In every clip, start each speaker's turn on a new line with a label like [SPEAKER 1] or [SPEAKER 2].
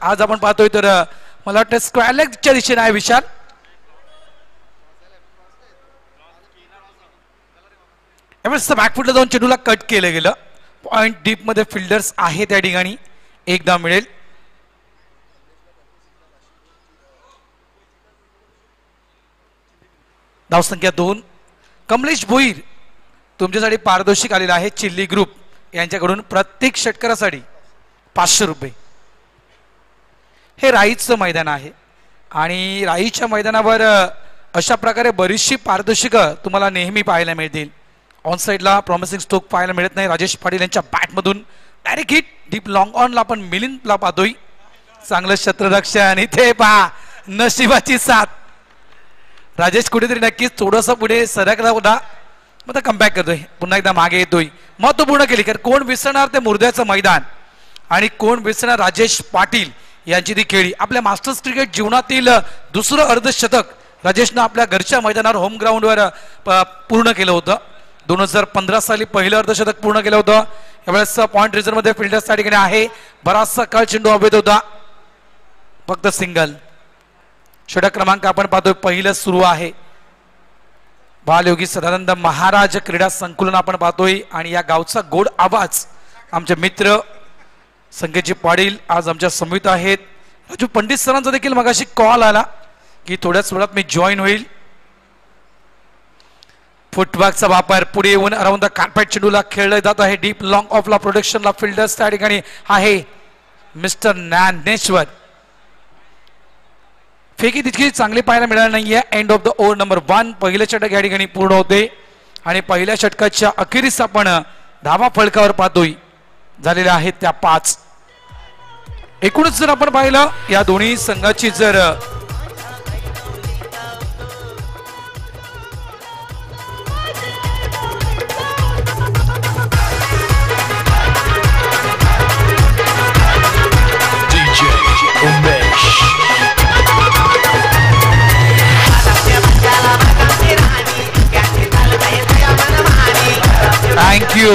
[SPEAKER 1] आज आपण पाहतोय तर मला वाटतं स्क्वेअर लेगच्या दिशेने आहे विशाल. यावेळेस बॅकफुटला जाऊन चेंडूला कट केलं गेलं. पॉइंट डीप मध्ये फिल्डर्स आहे त्या ठिकाणी, एकदा मिळेल. धावसंख्या 2. कमलेश भोईर तुमच्यासाठी पारितोषिक आलेला आहे चिल्ली ग्रुप यांच्याकडून. प्रत्येक षटकारासाठी 500 रुपये. हे राईचं मैदान आहे आणि राईच्या मैदानावर अशा प्रकारे बरीचशी पारितोषिकं तुम्हाला नेहमी पाहायला मिळतील. ऑन साईडला प्रॉमिसिंग स्ट्रोक पाहायला मिळत नाही. राजेश पाटील यांच्या बॅटमधून डायरेक्ट हिट डीप लॉंग ऑनला आपण मिलिंदला पाहतोय. चांगलं क्षेत्ररक्षण. इथे पहा नशिबाची साथ. राजेश कुठेतरी नक्कीच थोडंसं पुढे सरकला होता, मग कमबॅक करतोय, पुन्हा एकदा मागे येतोय. महत्वपूर्ण केली कारण कोण विसरणार ते मुर्द्याचं मैदान आणि कोण विसरणार राजेश पाटील यांची ती खेळी. आपल्या मास्टर्स क्रिकेट जीवनातील दुसरं अर्धशतक राजेशनं आपल्या घरच्या मैदानावर होम ग्राउंडवर पूर्ण केलं होतं. 2015 साली पहिलं अर्धशतक पूर्ण केलं होतं. यावेळेस पॉइंट रिझर्व मध्ये फिल्डर्स त्या ठिकाणी आहे. बराचसा काळ चेंडू हवेत होता, फक्त सिंगल. षटक क्रमांक आपण पाहतोय पहिलं सुरू आहे. बालयोगी सदानंद महाराज क्रीडा संकुलन आपण पाहतोय आणि या गावचा गोड आवाज आमचे मित्र संकेतजी पाटील आज आमच्या समित आहेत. राजू पंडित सरांचा देखील मगाशी कॉल आला की थोड्याच वेळात मी जॉईन होईल. फुटवर्कचा वापर पुढे येऊन अराउंड द कार्पेट चेंडूला खेळलं जात आहे. डीप लॉंग ऑफला प्रोटेक्शनला फिल्डर्स त्या ठिकाणी आहे. मिस्टर ज्ञानेश्वर. फेकी तितकी चांगली पाहायला मिळाली नाहीये. End of the over number 1. पहिलं षटक या ठिकाणी पूर्ण होते आणि पहिल्या षटकाच्या अखेरीस आपण धावा फलकावर पाहतोय. झालेल्या आहेत त्या 5. एकूणच जर आपण पाहिलं या दोन्ही संघाची जर थँक्यू.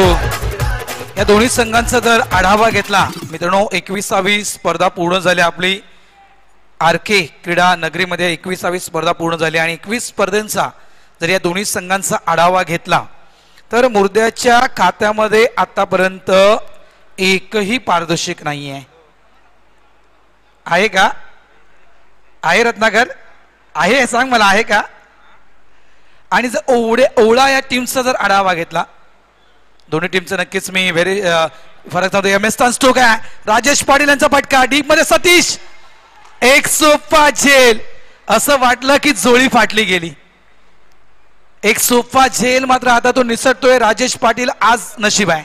[SPEAKER 1] या दोन्ही संघांचा जर आढावा घेतला मित्रांनो, 21वी स्पर्धा पूर्ण झाली आपली आरके क्रीडा नगरीमध्ये. 21वी स्पर्धा पूर्ण झाली आणि 21 स्पर्धेचा जर या दोन्ही संघांचा आढावा घेतला तर मुर्द्याच्या खात्यामध्ये आतापर्यंत एकही पारितोषिक नाहीये. आहे का? आहे रत्नाकर? आहे सांग मला, आहे का? आणि जर ओवळा या टीमचा जर आढावा घेतला, दोन्ही टीमचं नक्कीच मी फरक सांगतो. एम एस स्टोक आहे. राजेश पाटील यांचा फटका डीप मध्ये. सतीश एक सोफा झेल. असं वाटलं की जोळी फाटली गेली. एक सोफा झेल मात्र हातातून निसटतोय. राजेश पाटील आज नशीब आहे.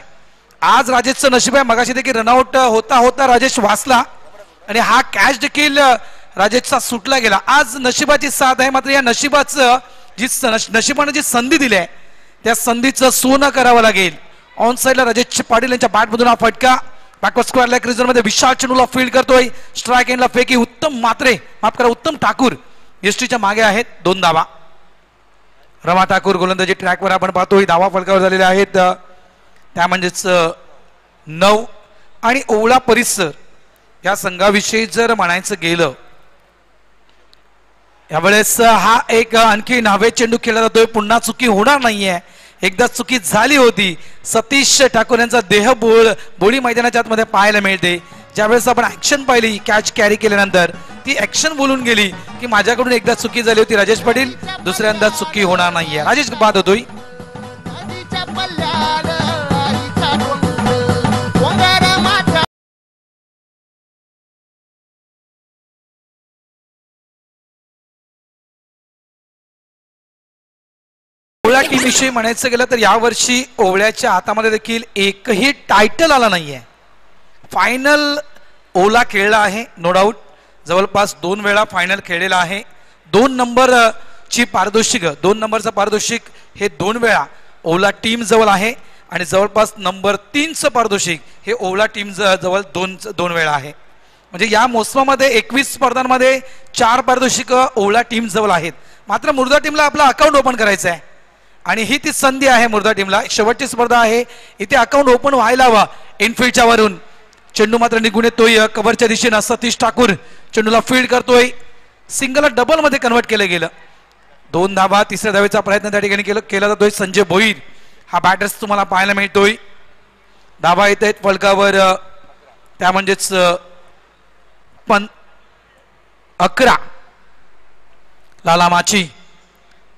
[SPEAKER 1] आज राजेशचं नशीब आहे. मगाशी देखील रनआउट होता होता राजेश वाचला आणि हा कॅच देखील राजेशचा सुटला गेला. आज नशिबाची साथ आहे. मात्र या नशिबाचं नशिबाने जी संधी दिली आहे त्या संधीचं सोनं करावं लागेल. ऑन साईडला राजेश पाटील यांच्या बॅटमधून हा फटका. बॅकवर्ड स्क्वेअर लेग रिझर्व मध्ये विशाल चेंडूला फील्ड करतोय. स्ट्राइक एंडला फेकी. उत्तम मात्रे, माफ करा, उत्तम ठाकूर एसटीच्या मागे आहेत. 2 धावा. रमा ठाकूर गोलंदाजी ट्रॅकवर आपण पाहतोय. धावा फलकावर झालेल्या आहेत त्या म्हणजेच 9. आणि ओवळा परिसर या संघाविषयी जर म्हणायचं गेलं यावेळेस हा एक आणखी नवे चेंडू खेळला जातोय. पुन्हा चुकी होणार नाहीये. एकदा चुकी झाली होती. सतीश ठाकूर यांचा देह बोळी मैदानाच्या आतमध्ये पाहायला मिळते. ज्यावेळेस आपण ऍक्शन पाहिली कॅच कॅरी केल्यानंतर ती ऍक्शन बोलून गेली की माझ्याकडून एकदा चुकी झाली होती राजेश पाटील, दुसऱ्यांदा चुकी होणार नाहीये. राजेश बाद होतोय. ओवळा टीम विषयी म्हणायचं गेलं तर यावर्षी ओवळ्याच्या हातामध्ये देखील एकही टायटल आला नाहीये. फायनल ओला खेळला आहे नो डाऊट. जवळपास 2 वेळा फायनल खेळलेला आहे. 2 नंबरची पारितोषिक, 2 नंबरचं पारितोषिक हे 2 वेळा ओला टीम जवळ आहे आणि जवळपास नंबर 3चं पारितोषिक हे ओला टीम जवळ 2 वेळा आहे. म्हणजे या मोसमामध्ये 21 स्पर्धांमध्ये 4 पारितोषिक ओला टीम जवळ आहेत. मात्र मुर्दा टीमला आपला अकाउंट ओपन करायचं आहे आणि ही ती संधी आहे मुर्दा टीमला. शेवटची स्पर्धा आहे, इथे अकाउंट ओपन व्हायला हवं. इनफिल्डच्या वरून चेंडू मात्र निघून येतोय कव्हरच्या दिशेनं. सतीश ठाकूर चेंडूला फील्ड करतोय. सिंगलला डबल मध्ये कन्वर्ट केलं गेलं. 2 धावा. तिसऱ्या धावेचा प्रयत्न त्या ठिकाणी केला जातोय. संजय भोईर हा बॅटर्स तुम्हाला पाहायला मिळतोय. धावा येत आहेत फलकावर त्या म्हणजेच 11. लाला माची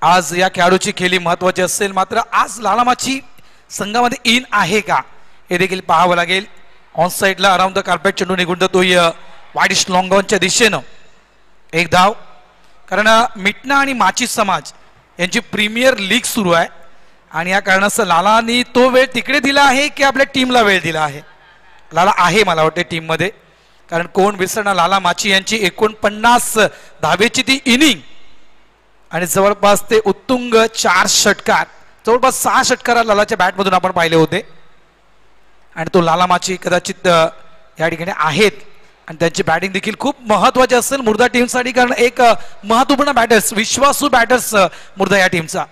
[SPEAKER 1] आज या खेळाडूची खेळी महत्वाची असेल. मात्र आज लाला माची संघामध्ये इन आहे का हे देखील पाहावं लागेल. ऑन साईडला अराउंड द कार्पेट चेंडू निघून जातोय वाईडिश लॉंग ऑनच्या दिशेनं. 1 धाव. कारण मिटना आणि माची समाज यांची प्रीमियर लीग सुरू आहे आणि या कारणास्तव लालानी तो वेळ तिकडे दिला आहे की आपल्या टीमला वेळ दिला आहे. लाला आहे मला वाटते टीम मध्ये. कारण कोण विसरणार लाला माची यांची 49 धावेची ती इनिंग आणि जवळपास ते उत्तुंग 4 षटकार, जवळपास 6 षटकार लालाच्या बॅटमधून आपण पाहिले होते. आणि तो लाला माची कदाचित या ठिकाणी आहेत आणि त्यांची बॅटिंग देखील खूप महत्वाची असेल मुर्दा टीमसाठी. कारण एक महत्वपूर्ण बॅटर्स, विश्वासू बॅटर्स मुर्दा या टीमचा.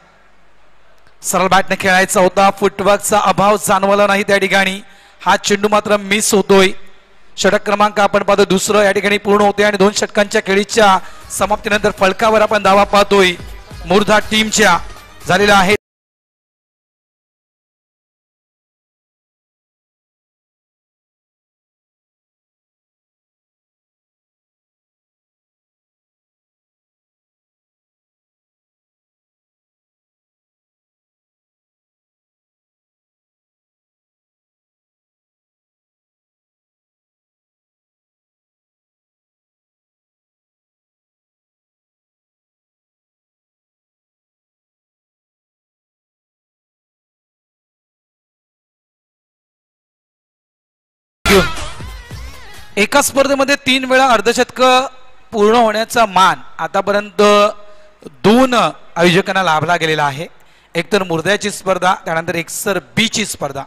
[SPEAKER 1] सरळ बॅटने खेळायचा होता. फुटवर्कचा अभाव जाणवला नाही त्या ठिकाणी. हा चेंडू मात्र मिस होतोय. षटक क्रमांक आपण पाहतो दुसरं या ठिकाणी पूर्ण होते आणि 2 षटकांच्या खेळीच्या समाप्तीनंतर फलकावर आपण धावा पाहतोय मुर्दा टीमच्या झालेला आहे. एका स्पर्धेमध्ये 3 वेळा अर्धशतक पूर्ण होण्याचा मान आतापर्यंत 2 आयोजकांना लाभला गेलेला आहे. एक तर मुर्द्याची स्पर्धा, त्यानंतर एकसर बी ची स्पर्धा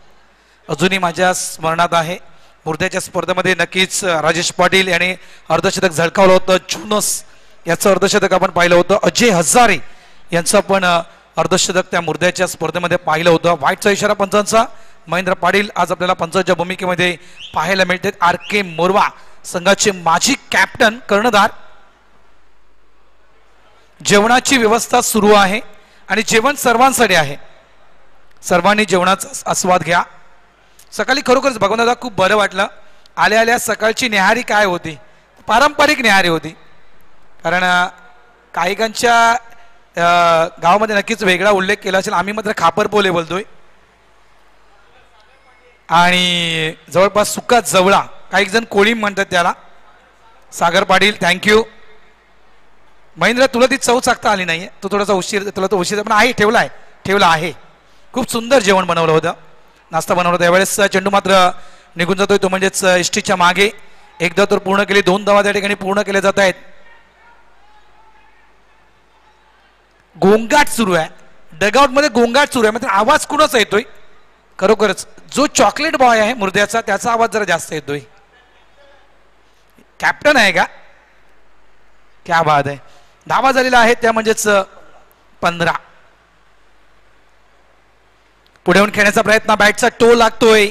[SPEAKER 1] अजूनही माझ्या स्मरणात आहे. मुर्द्याच्या स्पर्धेमध्ये नक्कीच राजेश पाटील यांनी अर्धशतक झळकावलं होतं. जुनस याचं अर्धशतक आपण पाहिलं होतं. अजय हजारे यांचं पण अर्धशतक त्या मुर्द्याच्या स्पर्धेमध्ये पाहिलं होतं. वाईटचा इशारा पंचांचा. महेंद्र पाटील आज आपल्याला पंचांच्या भूमिकेमध्ये पाहायला मिळतात. आर के मोरवा संघाचे माजी कॅप्टन कर्णधार. जेवणाची व्यवस्था सुरू आहे आणि जेवण सर्वांसाठी आहे. सर्वांनी जेवणाचा आस्वाद घ्या. सकाळी खरोखरच भगवंतदादा खूप बरं वाटलं. आल्या आल्या सकाळची न्याहारी काय होती, पारंपरिक न्याहारी होती. कारण काहीकांच्या गावामध्ये नक्कीच वेगळा उल्लेख केला असेल. आम्ही मात्र खापर पोले बोलतोय आणि जवळपास सुका जवळा, काही जण कोळीम म्हणतात त्याला. सागर पाटील थँक्यू. महेंद्र तुला ती चव चाकता आली नाहीये, तो थोडासा उशीर, तुला तो उशीर पण आहे ठेवला आहे. खूप सुंदर जेवण बनवलं होतं, नाश्ता बनवला होता. यावेळेस चेंडू मात्र निघून जातोय तो म्हणजेच इष्टीच्या मागे. एकदा तर पूर्ण केली, 2 धावा त्या ठिकाणी पूर्ण केल्या जात आहेत. गोंगाट सुरू आहे डगआउट मध्ये, गोंगाट सुरू आहे. मात्र आवाज कुणाचा येतोय खरोखरच, जो चॉकलेट बॉय आहे मुर्द्याचा त्याचा आवाज जरा जास्त येतोय. कॅप्टन आहे का, क्या बात आहे. धावा झालेला आहे त्या म्हणजेच 15. पुढे येऊन खेळण्याचा प्रयत्न, बॅटचा टो लागतोय.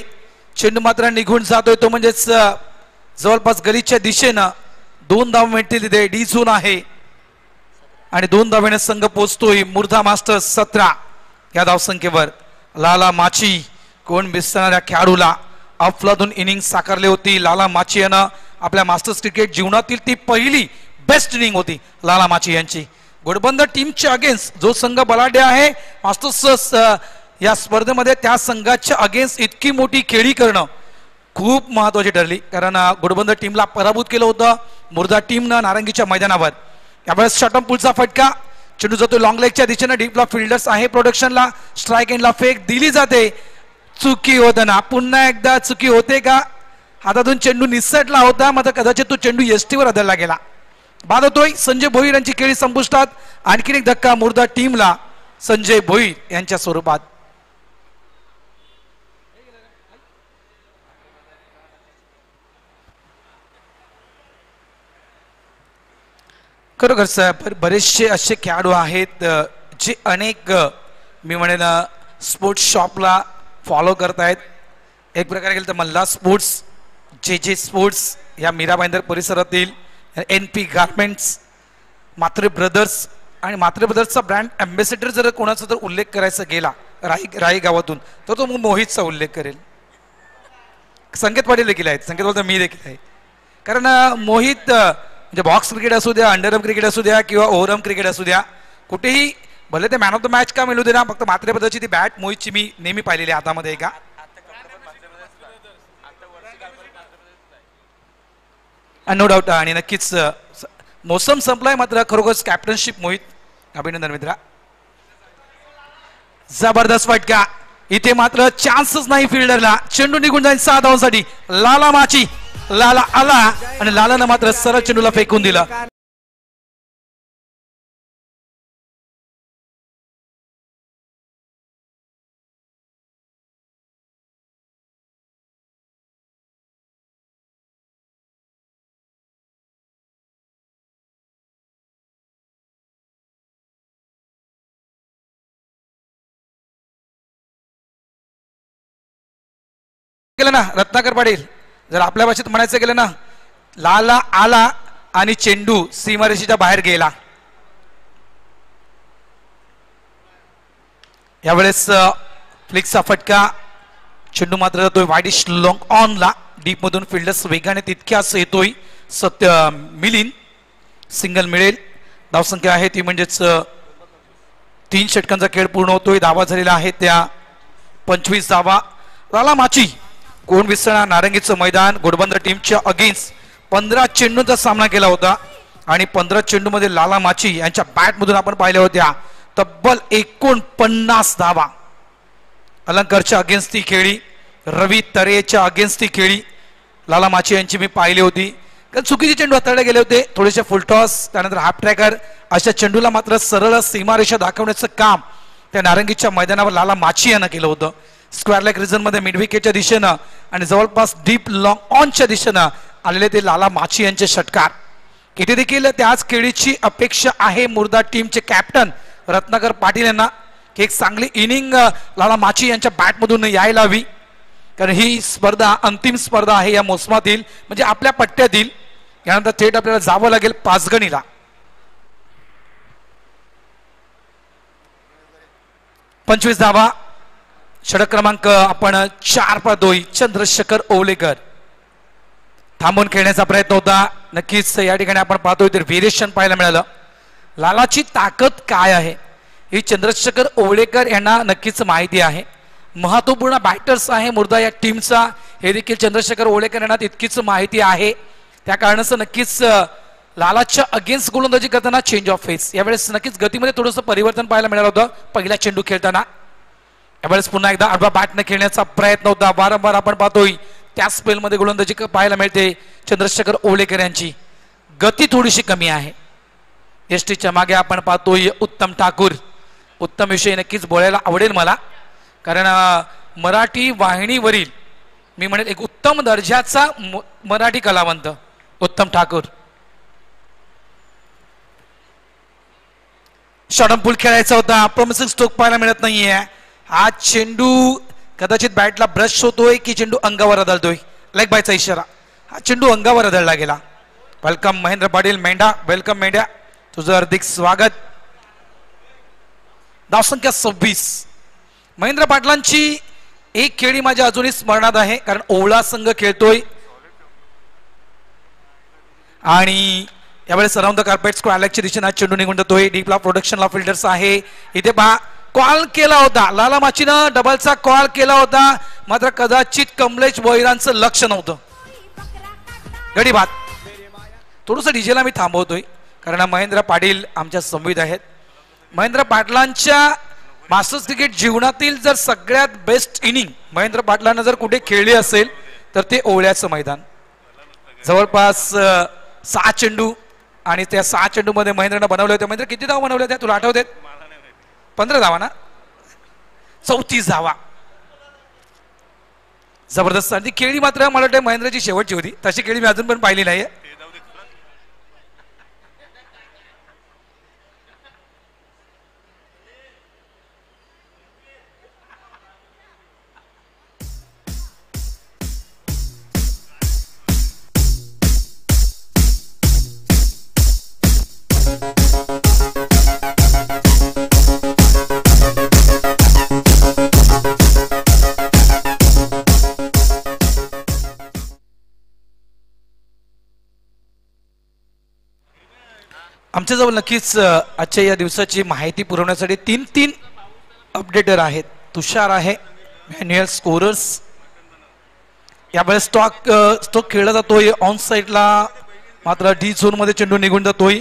[SPEAKER 1] चेंडू मात्र निघून जातोय तो म्हणजेच जवळपास गलीच्या दिशेनं. 2 धावा मिळतील तिथे. डी झोन आहे आणि 2 धावेने संघ पोहोचतोय. मुर्दा मास्टर्स 17 या धावसंख्येवर. लाला माची कोण विसरणाऱ्या खेळाडूला अफलातून इनिंग साकारली होती. लाला माची यानं आपल्या मास्टर्स क्रिकेट जीवनातील ती पहिली बेस्ट इनिंग होती लाला माची यांची. घोडबंदर टीमच्या अगेन्स्ट जो संघ बलाढ्य आहे मास्टर्स या स्पर्धेमध्ये, त्या संघाच्या अगेन्स्ट इतकी मोठी खेळी करणं खूप महत्वाची ठरली. कारण घोडबंदर टीमला पराभूत केलं होतं मुर्दा टीमनं नारंगीच्या मैदानावर. यावेळेस शॉर्ट पुलचा फटका, चेंडू जातो लॉंग लेगच्या दिशेनं. डीपला फिल्डर्स आहे प्रोडक्शनला. स्ट्राईक एंडला फेक दिली जाते. चुकी होताना पुन्हा एकदा चुकी होते का. हातातून चेंडू निसटला होता, मात्र कदाचित तो चेंडू एसटीवर आदळला गेला. बाद होतोय. संजय भोईर यांची खेळी संपुष्टात. आणखीन एक धक्का मुर्दा टीमला संजय भोईर यांच्या स्वरूपात. खरोखर साहेब बरेचसे असे खेळाडू आहेत जे अनेक मी म्हणेन स्पोर्ट्स शॉपला फॉलो करतायत. एक प्रकारे गेलं तर मल्ला स्पोर्ट्स जे जे स्पोर्ट्स या मीरा भाईंदर परिसरातील NP गार्मेंट्स, म्हात्रे ब्रदर्स आणि म्हात्रे ब्रदर्सचा ब्रँड अँबॅसेडर जर कोणाचा जर उल्लेख करायचा गेला राई गावातून तर तो मोहितचा उल्लेख करेल. संकेत पाटील देखील आहेत, संकेत बोलतो मी देखील आहे. कारण मोहित म्हणजे बॉक्स क्रिकेट असू द्या, अंडरआर्म क्रिकेट असू द्या किंवा ओव्हरआर्म क्रिकेट असू द्या, कुठेही भले ते मॅन ऑफ द मॅच का मिळू दे ना, फक्त म्हात्रे ब्रदर्सची ती बॅट मोहितची मी नेहमी पाहिलेली आहे हातामध्ये का. No doubt. आणि नक्कीच मोसम संपलाय मात्र खरोखरच कॅप्टनशिप मोहित, अभिनंदन मित्रा. जबरदस्त फटका. इथे मात्र चान्सच नाही फिल्डरला. चेंडू निघून जाईल 6 धावांसाठी. लाला माची, लाला आला आणि लालानं मात्र सरळ चेंडूला फेकून दिलं. गेलं ना रत्नाकर पाटील, जर आपल्या भाषेत म्हणायचं गेलं ना, लाला आला आणि चेंडू सीमारेषेच्या बाहेर गेला. यावेळेस फ्लिक्सचा फटका. चेंडू मात्र जातोय वाईडिश लॉंग ऑनला. डीप मधून फिल्डर्स वेगाने तितक्याच येतोय. मिलिंद सिंगल मिळेल. धावसंख्या आहे ती म्हणजेच 3 षटकांचा खेळ पूर्ण होतोय. धावा झालेला आहे त्या 25 धावा. लाला माची कोण विसरणार, नारंगीचं मैदान घोडबंदर टीमच्या अगेन्स्ट 15 चेंडूंचा सामना केला होता आणि 15 चेंडूमध्ये लाला माची यांच्या बॅटमधून आपण पाहिल्या होत्या तब्बल 49 धावा. अलंकारच्या अगेन्स्ट ती खेळी, रवी तरेच्या अगेन्स्ट ती खेळी लाला माची यांची मी पाहिली होती. कारण चुकीचे चेंडू हाताळले गेले होते, थोडेसे फुलटॉस, त्यानंतर हाफ ट्रॅकर, अशा चेंडूला मात्र सरळ सीमारेषा दाखवण्याचं काम त्या नारंगीच्या मैदानावर लाला माची यानं केलं होतं. स्क्वेअर लेग रिजन मध्ये मिड विकेटच्या दिशेनं आणि जवळपास डीप लॉंग ऑनच्या दिशेनं आलेले ते लाला माची यांचे षटकार. इथे देखील त्याच खेळीची अपेक्षा आहे मुर्दा टीमचे कॅप्टन रत्नाकर पाटील यांना की एक चांगली इनिंग लाला माची यांच्या बॅटमधून यायला हवी. कारण ही स्पर्धा अंतिम स्पर्धा आहे या मोसमातील, म्हणजे आपल्या पट्ट्यातील. यानंतर थेट आपल्याला जावं लागेल पाचगणीला. पंचवीस धावा. षटक क्रमांक आपण 4-2. चंद्रशेखर ओवलेकर थांबून खेळण्याचा प्रयत्न होता. नक्कीच या ठिकाणी आपण पाहतोय तर व्हेरिएशन पाहायला मिळालं. लालाची ताकद काय आहे ही चंद्रशेखर ओवलेकर यांना नक्कीच माहिती आहे. महत्वपूर्ण बॅटर्स आहे मुर्दा या टीमचा, हे देखील चंद्रशेखर ओवलेकर यांना तितकीच माहिती आहे. त्या कारणाचं नक्कीच लालाच्या अगेन्स्ट गोलंदाजी करताना चेंज ऑफ फेस, यावेळेस नक्कीच गतीमध्ये थोडंसं परिवर्तन पाहायला मिळालं होतं पहिला चेंडू खेळताना. यावेळेस पुन्हा एकदा आडवा बॅटने खेळण्याचा प्रयत्न होता. वारंवार आपण पाहतोय त्या स्पेलमध्ये गोलंदाजी पाहायला मिळते चंद्रशेखर ओवलेकर यांची. गती थोडीशी कमी आहे. एसटीच्या मागे आपण पाहतोय उत्तम ठाकूर. उत्तम विषयी नक्कीच बोलायला आवडेल मला, कारण मराठी वाहिनीवरील मी म्हणेल एक उत्तम दर्जाचा मराठी कलावंत उत्तम ठाकूर. शॉर्टम खेळायचा होता, प्रॉमिसिंग स्ट्रोक पाहायला मिळत नाहीये. हा चेंडू कदाचित बॅटला ब्रश होतोय की चेंडू अंगावर आदळतोय, लेग बायचा इशारा. हा चेंडू अंगावर आदळला गेला. वेलकम महेंद्र पाटील मेंढा, वेलकम मेंढ्या, तुझं हार्दिक स्वागत. धावसंख्या 26. महेंद्र पाटलांची एक खेळी माझ्या अजूनही स्मरणात आहे, कारण ओवळा संघ खेळतोय आणि यावेळेस अराउंड द कार्पेट स्क्वेअरलेगच्या दिशेने चेंडू निघून जातोय. डीपला प्रोडक्शनला फिल्डर्स आहे. इथे पहा कॉल केला होता लाला माचीनं, डबलचा कॉल केला होता, मात्र कदाचित कमलेश भोईरांचं लक्ष नव्हतं. गडी बात. थोडंसं डीजेला मी थांबवतोय कारण महेंद्र पाटील आमच्या संविध आहेत. महेंद्र पाटलांच्या मास्टर्स क्रिकेट जीवनातील जर सगळ्यात बेस्ट इनिंग महेंद्र पाटलांना जर कुठे खेळली असेल तर ते ओवळ्याचं मैदान. जवळपास 6 चेंडू आणि त्या 6 चेंडू मध्ये महेंद्रनं बनवले होते. महेंद्र किती धावा बनवल्या त्या तुला आठवतात? 15 धावा ना, 34 धावा. जबरदस्त. आणि ती खेळी मात्र मला वाटतं महेंद्रची शेवटची होती, तशी खेळी मी अजून पण पाहिली नाहीये. आमच्याजवळ नक्कीच आजच्या या दिवसाची माहिती पुरवण्यासाठी तीन अपडेटर आहेत. तुषार आहे, मॅन्युअल स्कोरर्स. यावेळेस स्टॉक खेळला जातोय ऑन साईडला, मात्र डी झोन मध्ये चेंडू निघून जातोय.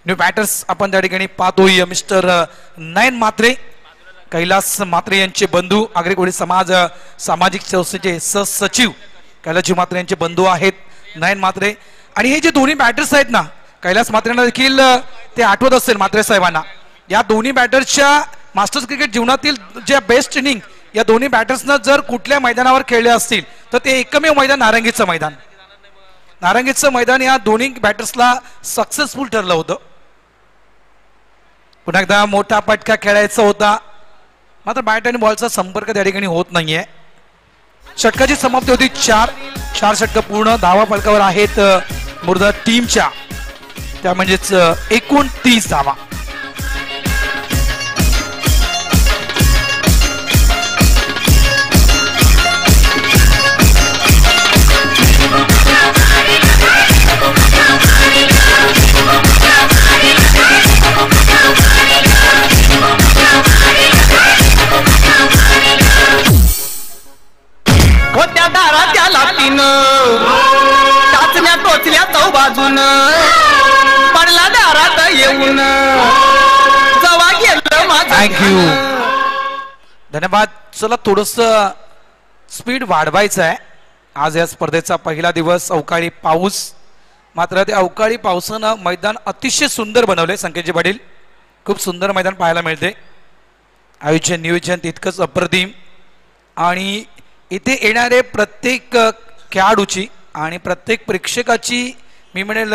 [SPEAKER 1] न्यू बॅटर्स आपण त्या ठिकाणी पाहतोय. मिस्टर नयन म्हात्रे, कैलास म्हात्रे यांचे बंधू, आग्रेकोळी समाज सामाजिक संस्थेचे सहसचिव कैलासजी म्हात्रे यांचे बंधू आहेत नयन म्हात्रे. आणि हे जे दोन्ही बॅटर्स आहेत ना, कैलास म्हात्रेंना देखील ते आठवत असेल म्हात्रे साहेबांना. या दोन्ही बॅटर्सच्या मास्टर्स क्रिकेट जीवनातील ज्या बेस्ट इनिंग या दोन्ही बॅटर्सनं जर कुठल्या मैदानावर खेळले असतील तर ते एकमेव मैदान नारंगीचं मैदान. नारंगीचं मैदान या दोन्ही बॅटर्सला सक्सेसफुल ठरलं होतं. पुन्हा एकदा मोठा पटका खेळायचा होता, मात्र बॅट आणि बॉलचा संपर्क त्या ठिकाणी होत नाहीये. षटकाची समाप्ती होती. चार षटक पूर्ण. धावा फलकावर आहेत मुर्दा टीमच्या, त्या म्हणजेच 29 धावा.
[SPEAKER 2] होत्या दाराच्या लाटीनं टाचण्या टोचल्या चौ बाजून पडला दारात येऊन जवा गेलं माझं.
[SPEAKER 1] थँक्यू, धन्यवाद. चला थोडस स्पीड वाढवायचं आहे. आज या स्पर्धेचा पहिला दिवस, अवकाळी पाऊस. मात्र त्या अवकाळी पावसानं मैदान अतिशय सुंदर बनवले. संकेतजी पाटील, खूप सुंदर मैदान पाहायला मिळते. आयोजन नियोजन तितकंच अप्रतिम. आणि इथे येणारे प्रत्येक खेळाडूची आणि प्रत्येक प्रेक्षकाची मी म्हणेल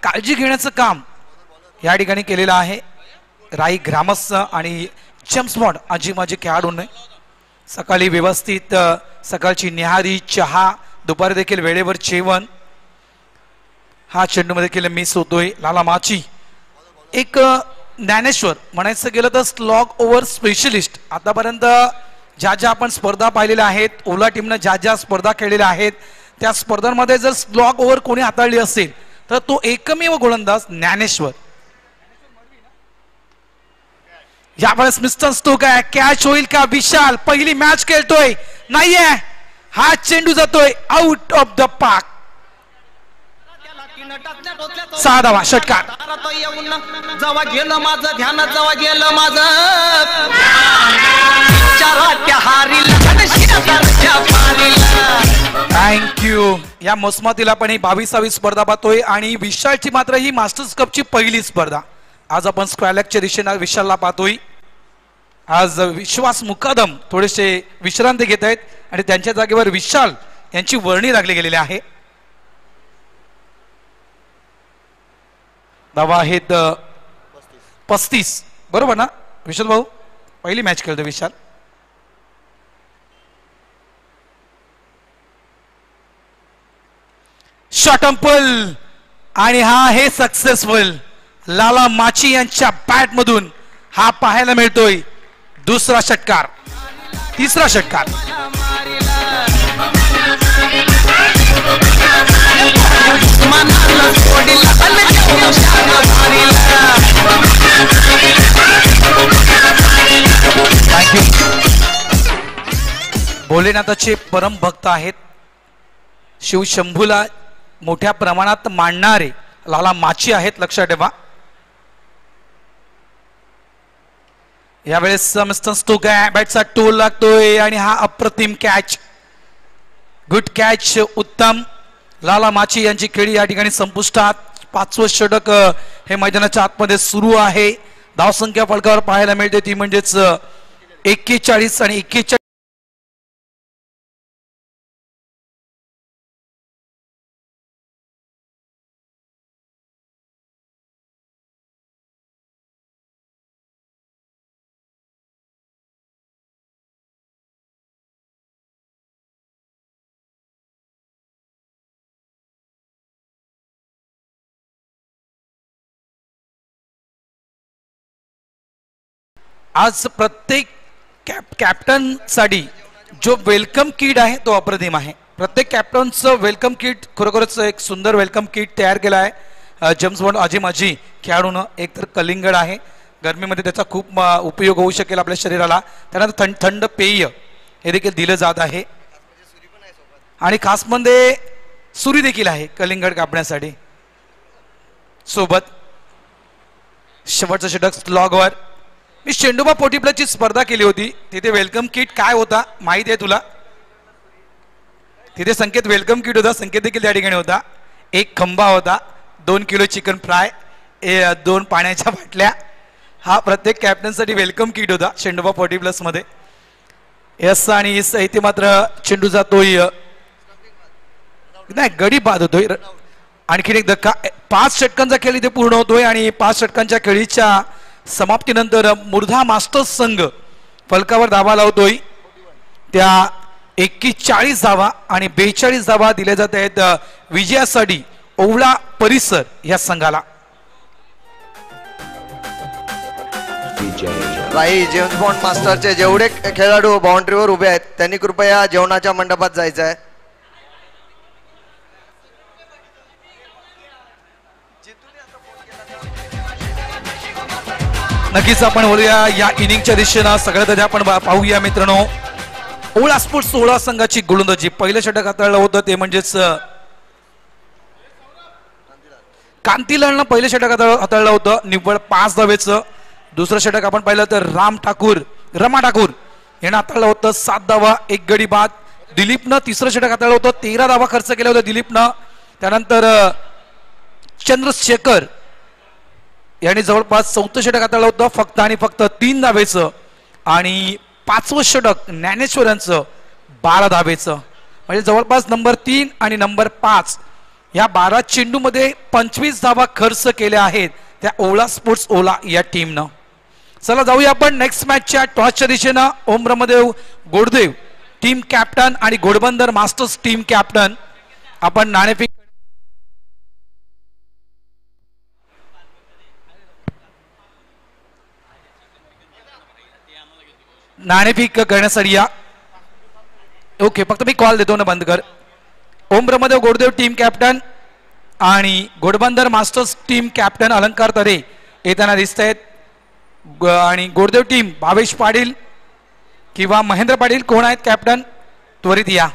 [SPEAKER 1] काळजी घेण्याचं काम या ठिकाणी केलेलं आहे. राई ग्रामस्थ आणि जम्समॉड आजी माझे खेळाडूंनी सकाळी व्यवस्थित सकाळची न्याहारी, चहा, दुपारी देखील वेळेवर जेवण. हा चेंडूमध्ये देखील मिस होतोय. लाला माची एक ज्ञानेश्वर म्हणायचं गेलं तर स्लॉग ओव्हर स्पेशलिस्ट. आतापर्यंत ज्या ज्या आपण स्पर्धा पाहिलेल्या आहेत, ओला टीमनं ज्या ज्या स्पर्धा खेळलेल्या आहेत, त्या स्पर्धांमध्ये जर स्लॉग ओव्हर कोणी हाताळली असेल तर तो एकमेव गोलंदाज ज्ञानेश्वर. यावेळेस मिस्टर स्टोक आहे. कॅच होईल का? विशाल पहिली मॅच खेळतोय, नाहीये. हा चेंडू जातोय आउट ऑफ द पार्क. 6 धावा, षटकार.
[SPEAKER 2] जवा गेलं माझं ध्यान, जवा गेलं माझं
[SPEAKER 1] थँक्यू. या मोसमातील आपण ही 22वी स्पर्धा पाहतोय आणि विशालची मात्र ही मास्टर्स कपची पहिली स्पर्धा. आज आपण स्क्वॅलॅकच्या दिशेने विशालला पाहतोय. आज विश्वास मुकादम थोडेसे विश्रांती घेत आहेत आणि त्यांच्या जागेवर विशाल यांची वर्णी लागली गेलेली आहे. धावा आहेत 35, बरोबर ना विशाल भाऊ? पहिली मॅच खेळतो विशाल. शॉट अंपल आणि हा आहे सक्सेसफुल. लाला माची यांच्या बॅट मधून हा पाहायला मिळतोय. दुसरा षटकार, तिसरा षटकार. थँक्यू. भोलेनाथाचे परम भक्त आहेत, शिवशंभूला मोठ्या प्रमाणात मानणारे लाला माची आहेत, लक्षात ठेवा. यावेळेस मिस्टर स्टोक आहे, बॅटचा टोल लागतोय आणि हा अप्रतिम कॅच, गुड कॅच, उत्तम. लाला माची यांची खेळी या ठिकाणी संपुष्टात. 5वं षटक हे मैदानाच्या आतमध्ये सुरू आहे. धावसंख्या फलकावर पाहायला मिळते ती म्हणजेच 41 आणि 41. आज प्रत्येक कॅप्टन साठी जो वेलकम किट आहे तो अप्रतिम आहे. प्रत्येक कॅप्टनचं वेलकम किट खरोखरच एक सुंदर वेलकम किट तयार केला आहे. जेम्स बॉन्ड अजिम अजी खेळाडूनं एकतर कलिंगड आहे, गरमीमध्ये त्याचा खूप उपयोग होऊ शकेल आपल्या शरीराला. त्यानंतर थंड पेय हे देखील दिलं जात आहे आणि खास म्हणजे सुरी देखील आहे कलिंगड कापण्यासाठी. सोबत शेवटचं षटक स्लॉगवर. मी शेंडोबा पोटीप्लसची स्पर्धा केली होती, तिथे वेलकम किट काय होता माहिती आहे तुला? तिथे संकेत वेलकम किट होता, संकेत देखील त्या ठिकाणी होता. एक खंबा होता, 2 किलो चिकन फ्राय, 2 पाण्याच्या बाटल्या. हा प्रत्येक कॅप्टनसाठी वेलकम किट होता शेंडोबा 40+ मध्ये. यस आणि इथे मात्र चेंडूचा तोय नाही गडी बाद होतोय. आणखीन एक धक्का. 5 षटकांचा खेळ इथे पूर्ण होतोय आणि 5 षटकांच्या खेळीच्या समाप्तीनंतर मुर्धा मास्टर्स संघ फलकावर धावा लावतोय. त्या 41 धावा आणि 42 धावा दिल्या जात आहेत विजयासाठी ओवळा परिसर या संघाला.
[SPEAKER 3] राही जेम्स बॉन्ड मास्टरचे जेवढे खेळाडू बाउंड्रीवर उभे आहेत त्यांनी कृपया जेवणाच्या मंडपात जायचं आहे.
[SPEAKER 1] नक्कीच आपण बोलूया या इनिंगच्या दिशेनं. सगळ्यात आधी आपण पाहूया मित्रांनो ओवळा स्पोर्ट्स 16 संघाची गोलंदाजी. पहिलं षटक हाताळलं होतं ते म्हणजेच कांतीलालनं पहिलं षटक हाताळलं होतं निव्वळ 5 धावेचं. दुसरं षटक आपण पाहिलं तर रमा ठाकूर यानं हाताळलं होतं 7 धावा 1 गडी बाद. दिलीपनं तिसरं षटक हाताळलं होतं, 13 धावा खर्च केल्या होत्या दिलीपनं. त्यानंतर चंद्रशेखर यांनी जवळपास 4थं षटक हाताळलं होतं फक्त आणि फक्त 3 धावेचं. आणि 5वं षटक ज्ञानेश्वर यांचं 12 धावेचं. म्हणजे जवळपास नंबर 3 आणि नंबर 5 या 12 चेंडूमध्ये 25 धावा खर्च केल्या आहेत त्या ओवळा स्पोर्ट्स ओला या टीमनं. चला जाऊया आपण नेक्स्ट मॅचच्या टॉसच्या दिशेनं. ओम ब्रह्मदेव गोडदेव टीम कॅप्टन आणि घोडबंदर मास्टर्स टीम कॅप्टन. आपण नाणेफेक करण्यासाठी या. ओके फक्त मी कॉल देतो ना, बंद कर. ओम ब्रह्मदेव गोडदेव टीम कॅप्टन आणि घोडबंदर मास्टर्स टीम कॅप्टन अलंकार तरे येताना दिसत आहेत. आणि गोडदेव टीम भावेश पाटील किंवा महेंद्र पाटील कोण आहेत कॅप्टन त्वरित या.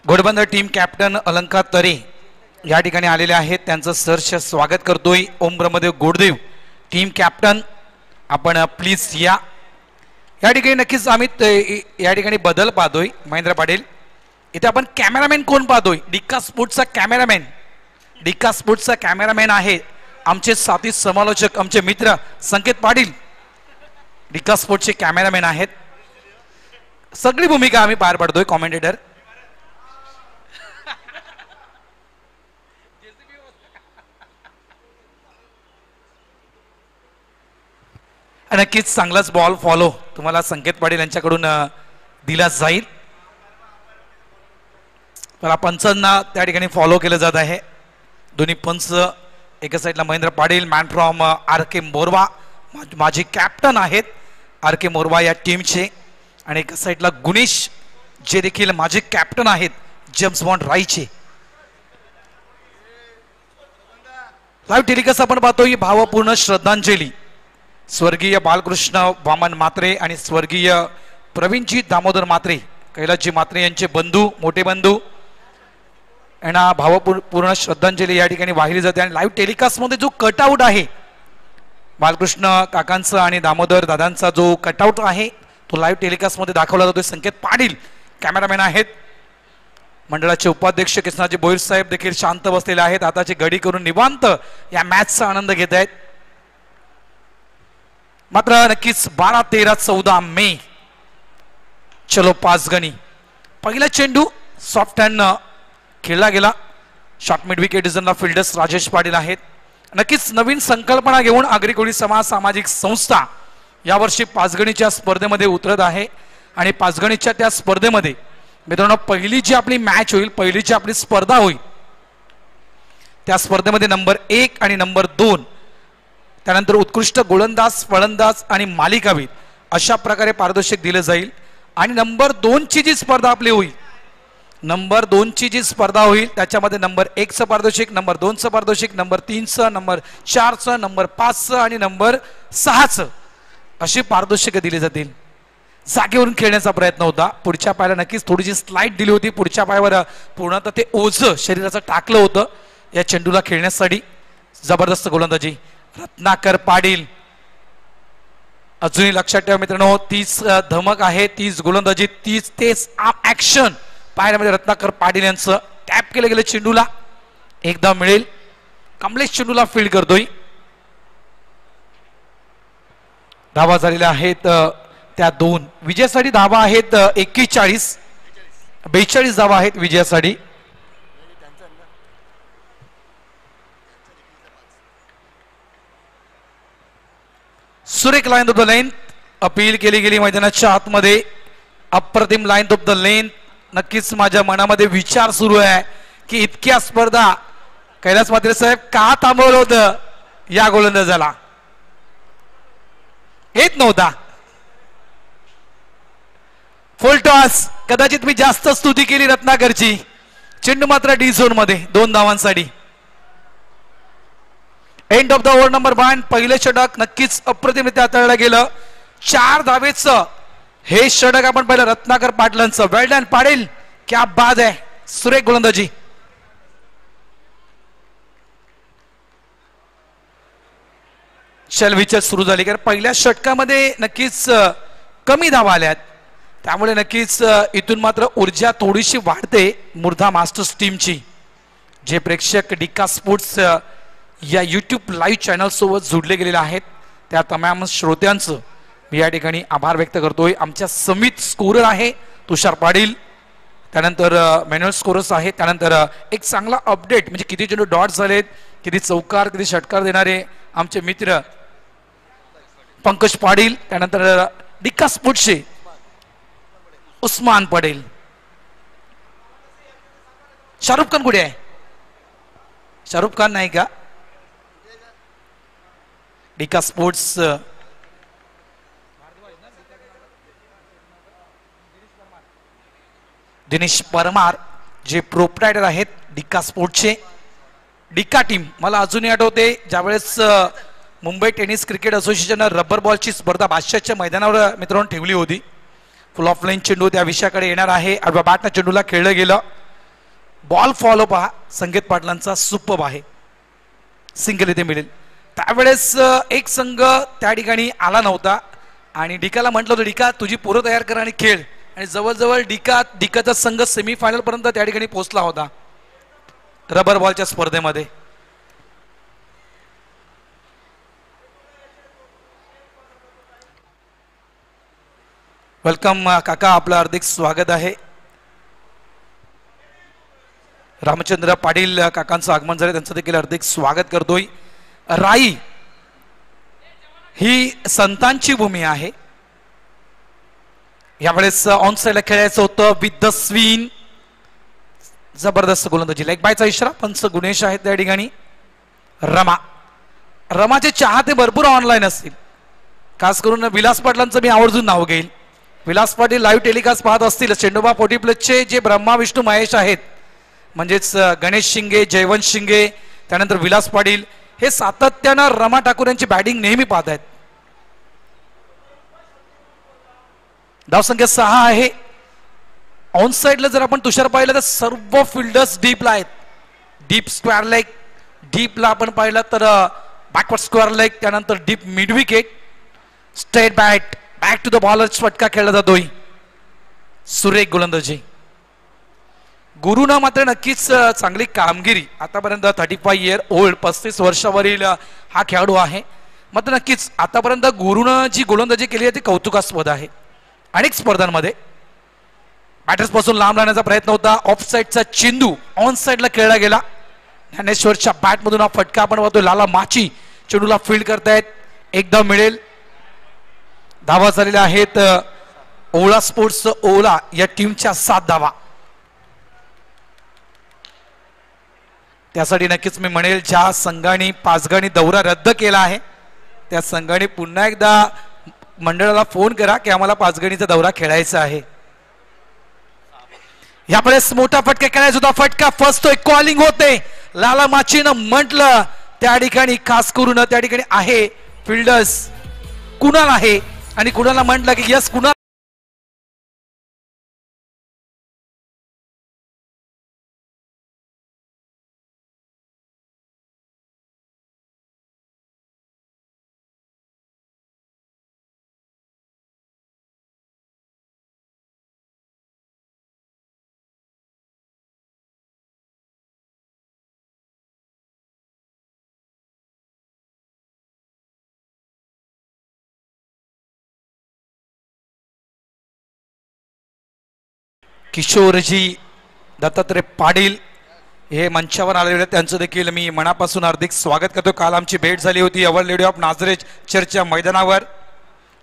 [SPEAKER 1] घोडबंदर टीम कॅप्टन अलंकार तरे या ठिकाणी आलेले आहेत. त्यांचं सहर्ष स्वागत करतोय. ओम ब्रह्मदेव गोडदेव टीम कॅप्टन आपण प्लीज या. या ठिकाणी नक्कीच आम्ही या ठिकाणी बदल पाहतोय. महेंद्र पाटील इथे आपण कॅमेरामॅन कोण पाहतोय? डिक्का स्पोर्ट्सचा कॅमेरामॅन. डिक्का स्पोर्ट्सचा कॅमेरामॅन आहे आमचे साथी समालोचक आमचे मित्र संकेत पाटील. डिक्का स्पोर्ट्सचे कॅमेरामॅन आहेत. सगळी भूमिका आम्ही पार पाडतोय कॉमेंटेटर. नक्कीच चांगलाच बॉल फॉलो तुम्हाला संकेत पाटील यांच्याकडून दिला जाईल. मला पंचांना त्या ठिकाणी फॉलो केलं जात आहे. दोन्ही पंच एका साईडला Mahendra Patil man from R K Morva, माझे कॅप्टन आहेत आर के मोरवा या टीमचे. आणि एका साईडला गुणेश जे देखील माझे कॅप्टन आहेत जेम्स बॉन्ड राईचे. लाईव्ह टेलिकास्ट आपण पाहतो ही भावपूर्ण श्रद्धांजली स्वर्गीय बालकृष्ण वामन म्हात्रे आणि स्वर्गीय प्रवीणजी दामोदर म्हात्रे, कैलासजी म्हात्रे यांचे बंधू, मोठे बंधू यांना भावपूर्ण श्रद्धांजली या ठिकाणी वाहिली जाते. आणि लाईव्ह टेलिकास्ट मध्ये जो कटआउट आहे बालकृष्ण काकांचा आणि दामोदर दादांचा जो कटआउट आहे तो लाईव्ह टेलिकास्ट मध्ये दाखवला जातोय. संकेत पाटील कॅमेरामॅन आहेत. मंडळाचे उपाध्यक्ष कृष्णाजी भोईर साहेब देखील शांत बसलेले आहेत, हाताची घडी करून निवांत या मॅचचा आनंद घेत आहेत. मात्र नक्कीच 12, 13, 14 मे चलो पाच गणी पहिला चेंडू सॉफ्ट हँड खेळला गेला. शॉर्ट मिड विकेट डिझनला फिल्डर्स राजेश पाटील आहेत. नक्कीच नवीन संकल्पना घेऊन आगरी कोळी समाज सामाजिक संस्था यावर्षी पाचगणीच्या स्पर्धेमध्ये उतरत आहे. आणि पाचगणीच्या त्या स्पर्धेमध्ये मित्रांनो पहिली जी आपली मॅच होईल, पहिली जी आपली स्पर्धा होईल त्या स्पर्धेमध्ये नंबर 1 आणि नंबर 2, त्यानंतर उत्कृष्ट गोलंदाज, फलंदाज आणि मालिकावीर अशा प्रकारे पारितोषिक दिलं जाईल. आणि नंबर 2 ची जी स्पर्धा आपली होईल, नंबर 2 ची जी स्पर्धा होईल त्याच्यामध्ये नंबर 1 चं पारितोषिक, नंबर 2 चं पारितोषिक, नंबर 3 चं, नंबर 4 चं, नंबर 5 चं आणि नंबर 6 चं अशी पारितोषिक दिली जातील. जागेवरून खेळण्याचा प्रयत्न होता. पुढच्या पायाला नक्कीच थोडीशी स्लाइड दिली होती. पुढच्या पायावर पूर्णतः ते ओझं शरीराचं टाकलं होतं या चेंडूला खेळण्यासाठी. जबरदस्त गोलंदाजी रत्नाकर पाटील. अजूनही लक्षात ठेवा मित्रांनो, 30 धमक आहे, 30 गोलंदाजी, 30 तेच ऍक्शन पायऱ्यामध्ये रत्नाकर पाटील यांचं. टॅप केलं गेलं चेंडूला, एकदा मिळेल. कमलेश चेंडूला फील्ड करतोय. धावा झालेल्या आहेत त्या 2. विजयासाठी धावा आहेत 41, 42 धावा आहेत विजयासाठी. सुरेख line of the length appeal केली गेली मैदानाच्या आतमध्ये. अप्रतिम लाईन ऑफ द लेंथ. नक्कीच माझ्या मनामध्ये विचार सुरू आहे की इतक्या स्पर्धा कैलास म्हात्रे साहेब का थांबवलं होतं या गोलंदाजाला, येत नव्हता. फुल टॉस. कदाचित मी जास्त स्तुती केली रत्नाकरची. चेंडू मात्र डी झोन मध्ये 2 धावांसाठी. End of the over number 1. पहिलं षटक नक्कीच अप्रतिमरित्या हाताळलं गेलं. 4 धावेचं हे षटक आपण पाहिलं रत्नाकर पाटलांचं. वेल डन पाटील, क्या बाद आहे. सुरेख गोलंदाजी. चलविचल सुरू झाली कारण पहिल्या षटकामध्ये नक्कीच कमी धावा आल्यात, त्यामुळे नक्कीच इथून मात्र ऊर्जा थोडीशी वाढते मुर्धा मास्टर्स टीमची. जे प्रेक्षक डिक्का स्पोर्ट्स या यूट्यूब लाईव्ह चॅनल सोबत जोडले गेलेले आहेत त्या तमाम श्रोत्यांचं मी या ठिकाणी आभार व्यक्त करतोय. आमच्या समित स्कोरर आहे तुषार पाटील, त्यानंतर मॅन्युअल स्कोरर्स आहे, त्यानंतर एक चांगला अपडेट म्हणजे किती चेंडू डॉट झालेत, किती चौकार, किती षटकार देणारे आमचे मित्र पंकज पाटील, त्यानंतर डिक्का स्पोर्ट्सचे उस्मान पटेल. शाहरुख खान कुठे आहे? शाहरुख खान नाही का? डिक्का स्पोर्ट्स दिनेश परमार जे प्रोप्रायटर आहेत डिक्का स्पोर्ट्सचे. डिक्का टीम मला अजूनही आठवते ज्यावेळेस मुंबई टेनिस क्रिकेट असोसिएशननं रबर बॉलची स्पर्धा बादशाहच्या मैदानावर मित्रांनो ठेवली होती. फुल ऑफ लाईन चेंडू त्या विषयाकडे येणार आहे. आडव्या बॅटनं चेंडूला खेळलं गेलं. बॉल फॉलो पहा संकेत पाटलांचा सुपर्ब आहे, सिंगल इथे मिळेल. त्यावेळेस एक संघ त्या ठिकाणी आला नव्हता आणि डिकाला म्हटलं होतं डिका तुझी पोरं तयार कर आणि खेळ, आणि जवळजवळ डिकाचा संघ सेमीफायनल पर्यंत त्या ठिकाणी पोहोचला होता रबर बॉलच्या स्पर्धेमध्ये. वेलकम काका, आपलं हार्दिक स्वागत आहे. रामचंद्र पाटील काकांचं आगमन झालं, त्यांचं देखील हार्दिक स्वागत करतोय. राई ही संतांची भूमी आहे. यावेळेस ऑन साइडला खेळायचं होतं विथ द स्विन. जबरदस्त गोलंदाजी, लेग बायचा इशारा. पंच गुणेश आहेत त्या ठिकाणी. रमाचे चाहते भरपूर ऑनलाईन असतील. खास करून विलास पाटलांचं मी आवर्जून नाव घेईल. विलास पाटील लाईव्ह टेलिकास्ट पाहत असतील. चेंडोबा 40+चे जे ब्रह्मा विष्णू महेश आहेत, म्हणजेच गणेश शिंगे, जयवंत शिंगे, त्यानंतर विलास पाटील, हे सातत्यानं रमा ठाकूर यांची बॅटिंग नेहमी पाहत आहेत. धावसंख्या 6 आहे. ऑन साइडला जर आपण तुषार पाहिलं तर सर्व फिल्डर्स डीपला आहेत. डीप स्क्वेअर लेग, डीपला आपण पाहिलं तर बॅकवर्ड स्क्वेअर लेग, त्यानंतर deep mid wicket, straight bat, back to the bowler फटका खेळला जातोय. सुरेख गोलंदाजी. गुरुनं मात्र नक्कीच चांगली कामगिरी आतापर्यंत 35 इयर ओल्ड, 35 वर्षावरील हा खेळाडू आहे. मात्र नक्कीच आतापर्यंत गुरुनं जी गोलंदाजी केली आहे ती कौतुकास्पद आहे. अनेक स्पर्धांमध्ये बॅटर्स पासून लांब राहण्याचा प्रयत्न होता. ऑफ साईडचा चेंडू ऑन साईडला खेळला गेला. ज्ञानेश्वरच्या बॅटमधून हा फटका आपण पाहतोय. लाला माची चेंडूला फील्ड करतायत. एकदा मिळेल. धावा झालेल्या आहेत ओला स्पोर्ट्स ओला या टीमच्या 7 धावा. त्यासाठी नक्कीच मी म्हणेल ज्या संघाने पाचगाणी दौरा रद्द केला आहे त्या संघाने पुन्हा एकदा मंडळाला फोन करा की आम्हाला पाचगणीचा दौरा खेळायचा आहे. यावेळेस मोठा फटका खेळायचा होता. फटका फसतोय. कॉलिंग होते. लाला माचीनं म्हटलं त्या ठिकाणी खास करून त्या ठिकाणी आहे फिल्डर्स कुणाल आहे आणि कुणाला म्हटलं की यस कुणाल किशोरजी दत्तात्रय पाटील हे मंचावर आलेले त्यांचं देखील मी मनापासून हार्दिक स्वागत करतो. काल आमची भेट झाली होती अवर लेडी ऑफ नाझरेथ चर्चच्या मैदानावर.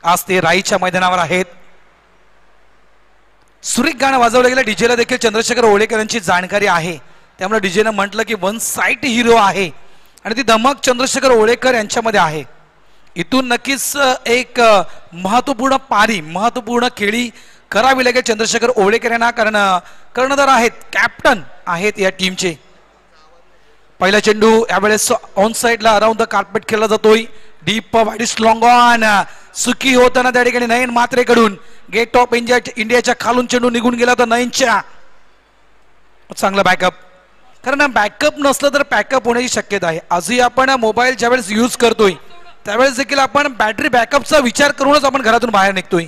[SPEAKER 1] आज ते राईच्या मैदानावर आहेत. सुरेख गाणं वाजवलं गेलं. डीजेला देखील चंद्रशेखर ओळेकर यांची जाणकारी आहे. त्यामुळे डीजेनं म्हटलं की वन साइड हिरो आहे आणि ती धमक चंद्रशेखर ओळेकर यांच्यामध्ये आहे. इथून नक्कीच एक महत्वपूर्ण पारी, महत्वपूर्ण खेळी करावी लागेल चंद्रशेखर ओळेकर यांना, कारण कर्णधार आहेत, कॅप्टन आहेत या टीमचे. पहिला चेंडू यावेळेस ऑन साइडला अराउंड द कार्पेट खेळला जातोय. डीप वाईड लॉंग ऑन सुकी होताना त्या ठिकाणी नयन मात्रेकडून गेट ऑफ इंडियाच्या खालून चेंडू निघून गेला तर नयनच्या चांगला बॅकअप. कारण बॅकअप नसलं तर पॅकअप होण्याची शक्यता आहे. आजही आपण मोबाईल ज्यावेळेस यूज करतोय त्यावेळेस देखील आपण बॅटरी बॅकअपचा विचार करूनच आपण घरातून बाहेर निघतोय.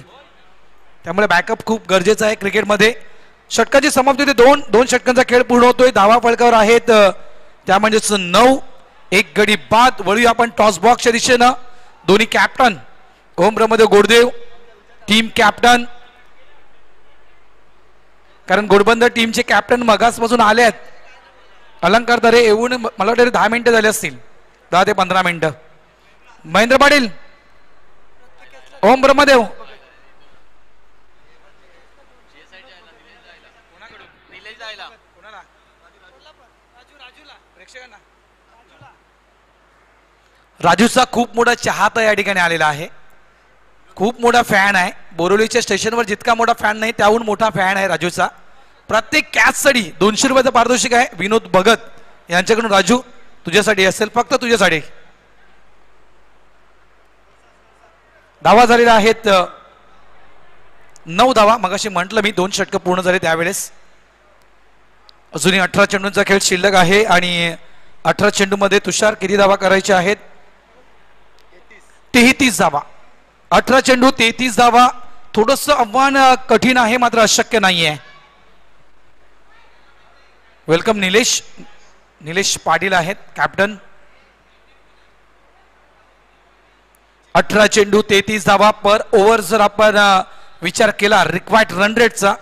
[SPEAKER 1] त्यामुळे बॅकअप खूप गरजेचं आहे क्रिकेटमध्ये. षटकाची समाप्ती होते. दोन षटकांचा खेळ पूर्ण होतोय. धावा फलकावर आहेत त्या म्हणजेच 9. एक गडी बाद. वळूया आपण टॉस बॉक्सच्या दिशेनं. दोन्ही कॅप्टन ओम ब्रह्मदेव गोडदेव टीम कॅप्टन, कारण गोडबंदर टीमचे कॅप्टन मगासपासून आले आहेत. अलंकार दरे येऊन मला वाटतं 10 मिनिटं झाले असतील, 10 ते 15 मिनिटं. महेंद्र पाटील, ओम ब्रह्मदेव, राजूचा खूप मोठा चाहता या ठिकाणी आलेला आहे. खूप मोठा फॅन आहे. बोरिवलीच्या स्टेशनवर जितका मोठा फॅन नाही त्याहून मोठा फॅन आहे राजूचा. प्रत्येक कॅचसाठी 200 रुपयाचं पारितोषिक आहे. विनोद भगत यांच्याकडून राजू तुझ्यासाठी असेल, फक्त तुझ्यासाठी. धावा झालेल्या आहेत 9 धावा. मगाशी म्हटलं मी 2 षटकं पूर्ण झाले त्यावेळेस. अजूनही 18 चेंडूंचा खेळ शिल्लक आहे आणि 18 चेंडूमध्ये तुषार किती धावा करायचे आहेत? 33 धावा. 18 चेंडू 33 धावा. थोडंसं आव्हान कठीण आहे, मात्र अशक्य नाहीये. वेलकम निलेश पाटील आहेत कॅप्टन. 18 चेंडू 33 धावा पर ओव्हर. जर आपण विचार केला रिक्वायर्ड रन रेटचा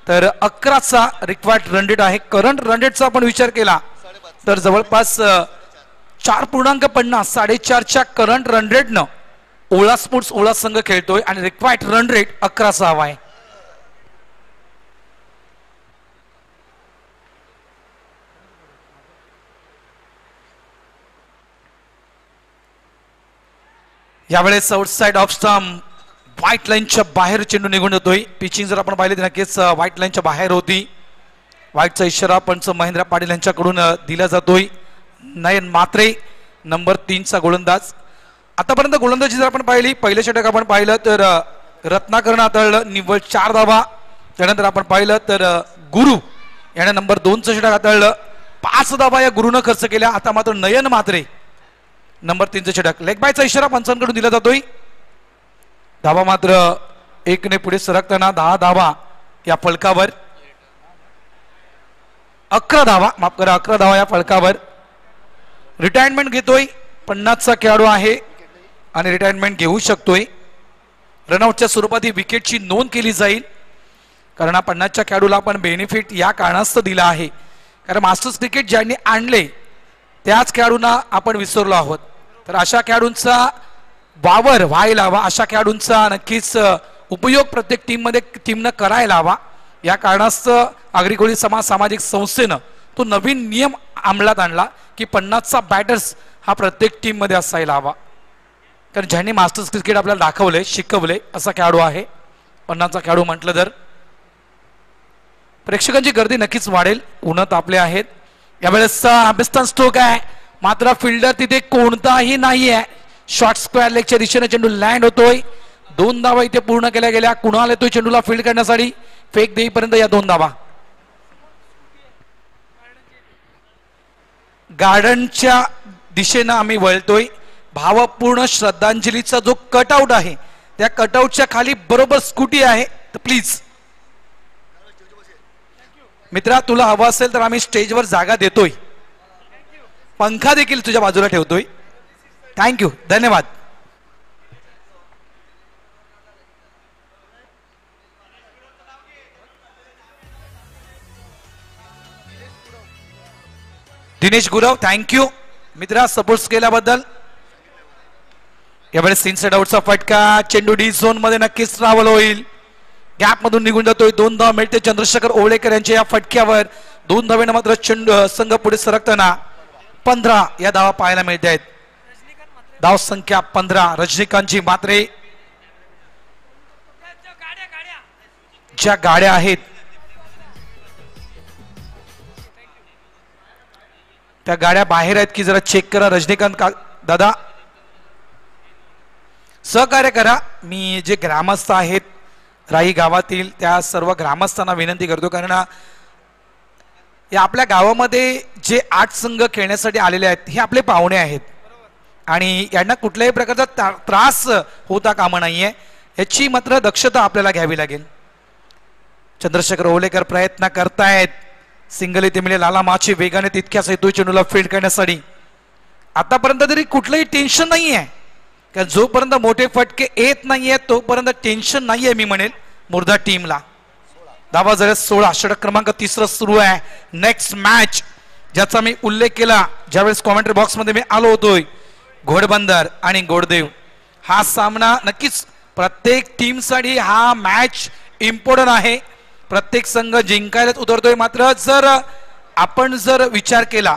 [SPEAKER 1] तर 11चा रिक्वायर्ड रन रेट आहे. करंट रन रेटचा आपण विचार केला तर जवळपास 4.50 4.5च्या करंट रन रेटनं ओला स्पोर्ट्स ओला संघ खेळतोय आणि रिक्वायर्ड रन रेट 11चा हवा आहे. यावेळेस आउटसाइड ऑफ स्टंप, व्हाईट लाईनच्या बाहेर चेंडू निघून जातोय. पिचिंग जर आपण पाहिले तर नक्कीच व्हाईट लाईनच्या बाहेर होती. व्हाईटचा इशारा पंच महेंद्र पाटील यांच्याकडून दिला जातोय. नयन मात्रे नंबर 3चा गोलंदाज. आतापर्यंत गोलंदाजी जर आपण पाहिली, पहिलं षटक आपण पाहिलं तर रत्नाकरनं हाताळलं, निव्वळ 4 धावा. त्यानंतर आपण पाहिलं तर गुरु याने नंबर 2चं षटक हाताळलं, 5 धावा या गुरुनं खर्च केल्या. आता मात्र नयन मात्रे नंबर 3चं षटक. लेग बायचा इशारा पंचांकडून दिला जातोय. धावा मात्र 1ने पुढे सरकताना 10 धावा या फलकावर. 11 धावा, माफ करा, 11 धावा या फलकावर. रिटायरमेंट घेतोय 50चा खेळाडू आहे आणि रिटायरमेंट घेऊ शकतोय. रनआउटच्या स्वरूपात ही विकेटची नोंद केली जाईल, कारण हा 50च्या खेळाडूला आपण बेनिफिट या कारणास्तव दिला आहे, कारण मास्टर्स क्रिकेट ज्यांनी आणले त्याच खेळाडूंना आपण विसरलो आहोत. तर अशा खेळाडूंचा वावर व्हायला हवा, अशा खेळाडूंचा नक्कीच उपयोग प्रत्येक टीमनं करायला हवा. या कारणास्तव आगरी समाज सामाजिक संस्थेनं तो नवीन नियम अंमलात आणला की 50चा बॅटर्स हा प्रत्येक टीम मध्ये असायला हवा. कारण ज्यांनी मास्टर्स क्रिकेट आपल्याला दाखवले, शिकवले असा खेळाडू आहे. 50चा खेळाडू म्हटलं तर प्रेक्षकांची गर्दी नक्कीच वाढेल. उन्ह तापले आहेत. यावेळेसचा अभिस्थान स्ट्रोक आहे, मात्र फिल्डर तिथे कोणताही नाही आहे. शॉर्ट स्क्वेअर लेगच्या दिशेने चेंडू लँड होतोय. 2 धावा इथे पूर्ण केल्या गेल्या. कुणाल येतोय चेंडूला फील्ड करण्यासाठी, फेक देईपर्यंत या 2 धावा. गार्डनच्या दिशेनं आम्ही वळतोय. भावपूर्ण श्रद्धांजलीचा जो कटआउट आहे त्या कटआउटच्या खाली बरोबर स्कूटी आहे. तर प्लीज मित्रा, तुला हवं असेल तर आम्ही स्टेजवर जागा देतोय, पंखा देखील तुझ्या बाजूला ठेवतोय. थँक्यू, धन्यवाद. दिनेश गुरव, थँक्यू मित्रा सपोर्ट केल्याबद्दल. यावेळेस इनसाइड आउटचा फटका, चेंडू डी झोन मध्ये नक्कीच ट्रॅव्हल होईल. गॅप मधून निघून जातोय. 2 धावा मिळते चंद्रशेखर ओवळेकर यांच्या या फटक्यावर. 2 धावेनं मात्र चेंडू संघ पुढे सरकताना 15 या धावा पाहायला मिळत आहेत. धाव संख्या 15. रजनीकांतजी मात्रे ज्या गाड्या आहेत त्या गाड्या बाहेर आहेत की जरा चेक करा. रजनीकांत दादा सहकार्य करा. मी जे ग्रामस्थ आहेत राही गावातील त्या सर्व ग्रामस्थांना विनंती करतो, कारण या आपल्या गावामध्ये जे 8 संघ खेळण्यासाठी आलेले आहेत हे आपले पाहुणे आहेत आणि यांना कुठल्याही प्रकारचा त्रास होता कामा नाहीये, याची मात्र दक्षता आपल्याला घ्यावी लागेल. चंद्रशेखर ओवलेकर प्रयत्न करतायत. सिंगल इथे मिळेल. लाला माची वेगाने तितक्याच येतोय चेंडूला फील्ड करण्यासाठी. आतापर्यंत तरी कुठलंही टेन्शन नाहीये, कारण जोपर्यंत मोठे फटके येत नाहीये तोपर्यंत टेन्शन नाहीये मी म्हणेल मुर्दा टीमला. धावा झाल्या 16. षटक क्रमांक 3 सुरू आहे. नेक्स्ट मॅच ज्याचा मी उल्लेख केला ज्यावेळेस कॉमेंट्री बॉक्स मध्ये मी आलो होतोय, घोडबंदर आणि गोडदेव. हा सामना नक्कीच प्रत्येक टीमसाठी हा मॅच इम्पॉर्टंट आहे. प्रत्येक संघ जिंकायलाच उतरतोय. मात्र जर आपण विचार केला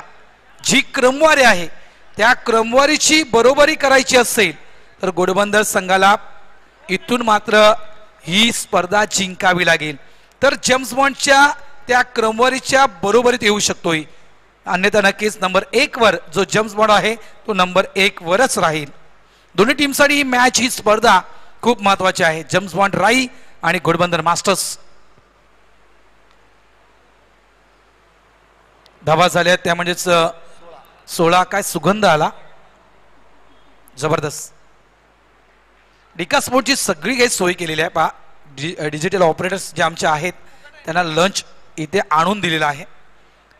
[SPEAKER 1] जी क्रमवारी आहे त्या क्रमवारीची बरोबरी करायची असेल तर घोडबंदर संघाला इथून मात्र ही स्पर्धा जिंकावी लागेल, तर जेम्स बॉन्डच्या त्या क्रमवारीच्या बरोबरीत येऊ शकतोय. अन्यथा नक्कीच नंबर 1 वर जो जेम्स बॉन्ड आहे तो नंबर 1 वरच राहील. दोन्ही टीमसाठी ही मॅच, ही स्पर्धा खूप महत्वाची आहे. जेम्स बॉन्ड राई आणि घोडबंदर मास्टर्स. धावा झाल्या त्या म्हणजेच 16. काय सुगंध आला, जबरदस्त. डिका स्पोर्टची सगळी काही सोय केलेली आहे. पहा डिजिटल ऑपरेटर्स जे आमचे आहेत त्यांना लंच इथे आणून दिलेला आहे.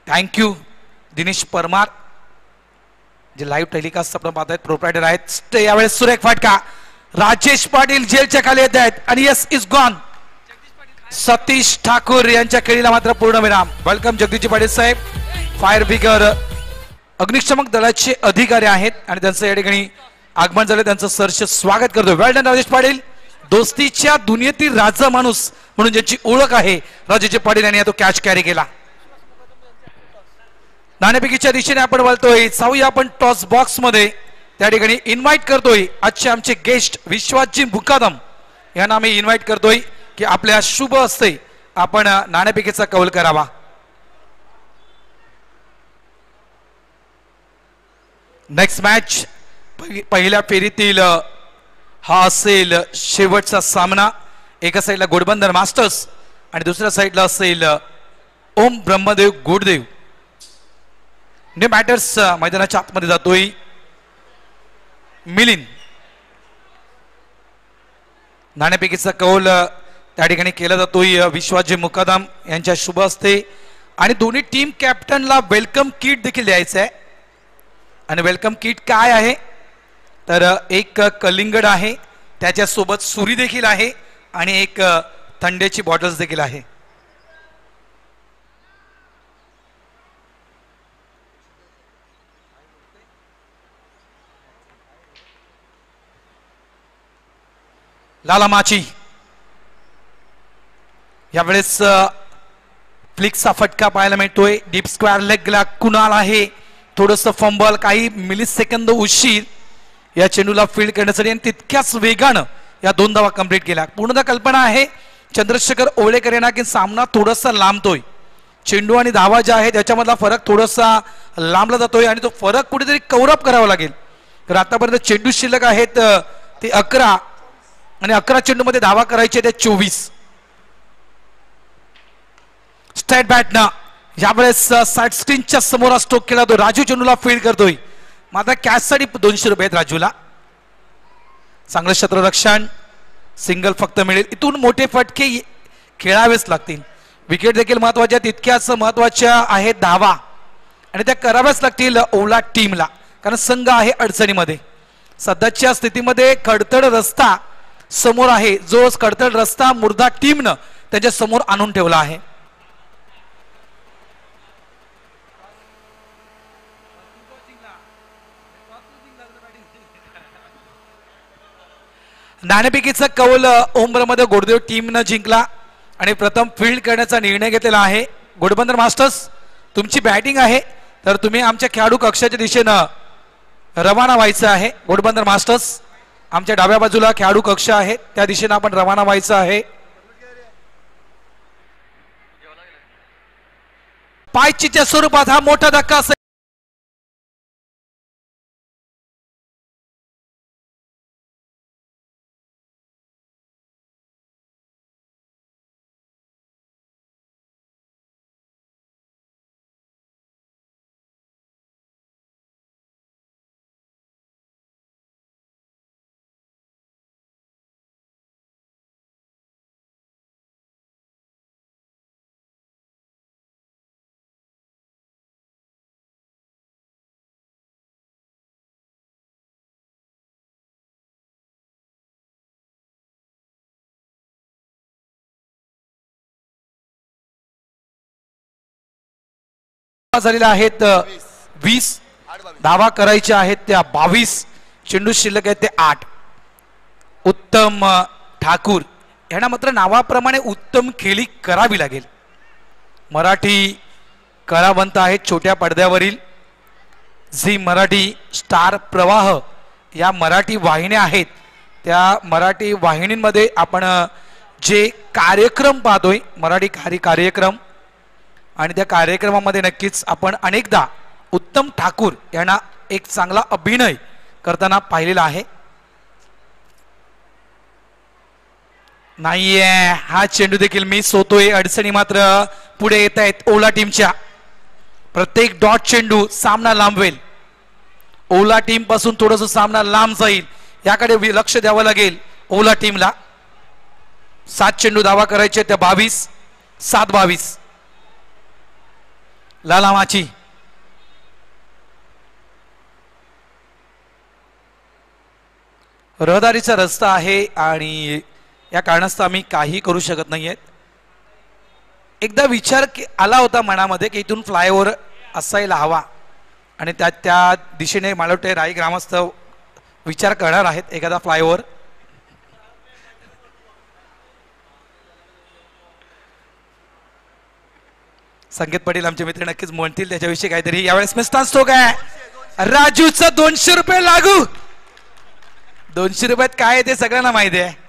[SPEAKER 1] थँक्यू दिनेश परमार जे लाईव्ह टेलिकास्ट आपण पाहत आहेत, प्रोप्रायटर आहेत. यावेळेस सुरेख फाटका. राजेश पाटील जेलच्या खाली येत आहेत आणि yes is gone. Satish Thakur यांच्या खेळीला मात्र पूर्णविराम. वेलकम जगदीश पाटील साहेब, फायर ब्रिगेड अग्निशमक दलाचे अधिकारी आहेत आणि त्यांचं या ठिकाणी आगमन झालं. त्यांचं सरचे स्वागत करतो. वेल डन राजेश पाटील. दोस्तीच्या दुनियेतील राजा माणूस म्हणून ज्याची ओळख आहे राजेश पाटील यांनी तो कॅच कॅरी केला. नाणेफेकीच्या दिशेने आपण वळतोय. जाऊया आपण टॉस बॉक्स मध्ये. त्या ठिकाणी इन्व्हाइट करतोय आजचे आमचे गेस्ट विश्वासजी मुकादम यांना आम्ही इन्व्हाइट करतोय की आपल्या शुभ हस्ते आपण नाणेफेकीचा कौल करावा. नेक्स्ट मॅच पहिल्या फेरीतील हा असेल शेवटचा सामना. एका साईडला घोडबंदर मास्टर्स आणि दुसऱ्या साईडला असेल ओम ब्रह्मदेव गोडदेव. ने मॅटर्स मैदानाच्या आतमध्ये जातोय मिलिंद. नाणेफेकीचा कौल त्या ठिकाणी केला जातोय विश्वासजी मुकादम यांच्या शुभ हस्ते आणि दोन्ही टीम कॅप्टनला वेलकम किट देखील द्यायचं आहे. आणि वेलकम किट काय आहे तर एक कलिंगड आहे, त्याच्यासोबत सुरी देखील आहे आणि एक थंडेची बॉटल्स देखील आहे. लाला माची यावेळेस फ्लिक्सचा फटका पाहायला मिळतोय. डीप स्क्वेअर लेगला कुणाल आहे. थोडस फंबल, काही मिली सेकंद उशीर या चेंडूला फील्ड करण्यासाठी आणि तितक्याच वेगानं या 2 धावा कंप्लीट केल्या. पूर्णतः कल्पना आहे चंद्रशेखर ओवळेकर यांना की सामना थोडासा लांबतोय. चेंडू आणि धावा ज्या आहेत याच्यामधला फरक थोडासा लांबला जातोय आणि तो फरक कुठेतरी कव्हरअप करावा लागेल. तर आतापर्यंत चेंडू शिल्लक आहेत ते 11 आणि 11 चेंडू मध्ये धावा करायचे ते 24. स्ट्रेट बॅट ना यावेळेस साईड स्क्रीनच्या समोर स्ट्रोक केला तो राजू चेंडूला फील्ड करतोय. मात्र कॅच साठी 200 रुपये आहेत राजूला. चांगलं क्षेत्ररक्षण, सिंगल फक्त मिळेल. इथून मोठे फटके खेळावेच लागतील. विकेट देखील महत्वाच्या तितक्याच महत्वाच्या आहेत धावा आणि त्या कराव्याच लागतील ओला टीमला, कारण संघ आहे अडचणीमध्ये. सध्याच्या स्थितीमध्ये खडतड रस्ता समोर आहे, जो खडतड रस्ता मुर्दा टीमनं त्याच्या समोर आणून ठेवला आहे. नाणेफेकीचा कौल ओमब्रह्मदेव गोडदेव टीमनं जिंकला आणि प्रथम फील्ड करण्याचा निर्णय घेतलेला आहे. घोडबंदर मास्टर्स तुमची बॅटिंग आहे तर तुम्ही आमच्या खेळाडू कक्षाच्या दिशेनं रवाना व्हायचं आहे. घोडबंदर मास्टर्स आमच्या डाव्या बाजूला खेळाडू कक्ष आहे, त्या दिशेनं आपण रवाना व्हायचं आहे. पायचीच्या स्वरूपात हा मोठा धक्का असेल. झालेल्या आहेत 20 धावा करायच्या आहेत त्या 22. चेंडू शिल्लक आहेत ते 8. उत्तम ठाकूर यांना मात्र नावाप्रमाणे उत्तम खेळी करावी लागेल. मराठी कलावंत आहेत छोट्या पडद्यावरील. झी मराठी, स्टार प्रवाह या मराठी वाहिन्या आहेत. त्या मराठी वाहिनींमध्ये आपण जे कार्यक्रम पाहतोय मराठी कार्यक्रम आणि त्या कार्यक्रमामध्ये नक्कीच आपण अनेकदा उत्तम ठाकूर यांना एक चांगला अभिनय करताना पाहिलेला आहे. नाहीये हा चेंडू देखील मिस होतोय. अडचणी मात्र पुढे येत आहेत ओला टीमच्या. प्रत्येक डॉट चेंडू सामना लांबवेल. ओला टीम पासून थोडस सामना लांब जाईल याकडे लक्ष द्यावं लागेल ओला टीमला. 7 चेंडू धावा करायचे त्या 22. 7-22. लाला माची रहदारीचा रस्ता आहे आणि या कारणास्तव आम्ही काही करू शकत नाहीये. एकदा विचार आला होता मनामध्ये की इथून फ्लायओव्हर असायला हवा आणि त्या दिशेने मला वाटते राई ग्रामस्थ विचार करणार आहेत एखादा फ्लायओव्हर. संकेत पाटील आमचे मित्र नक्कीच म्हणतील त्याच्याविषयी काहीतरी. यावेळेस मिस्टर स्ट्रोक आहे राजूचा 200 रुपये लागू. 200 रुपयात काय आहे ते सगळ्यांना माहिती आहे.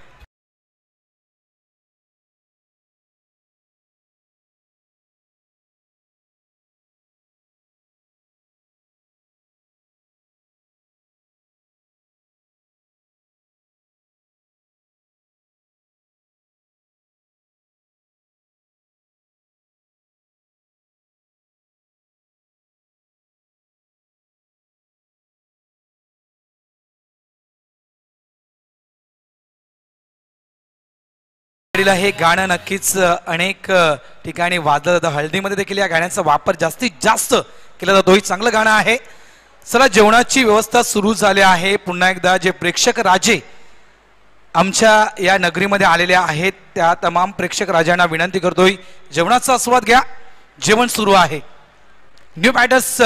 [SPEAKER 1] हे गाणं नक्कीच अनेक ठिकाणी वाजलं जातं. हळदीमध्ये देखील या गाण्याचा वापर जास्तीत जास्त केला जातो. हे चांगलं गाणं आहे. चला, जेवणाची व्यवस्था सुरू झाली आहे. पुन्हा एकदा जे प्रेक्षक राजे आमच्या या नगरीमध्ये आलेले आहेत त्या तमाम प्रेक्षक राजांना विनंती करतोय, जेवणाचा आस्वाद घ्या. जेवण सुरू आहे. न्यू बॅटर्स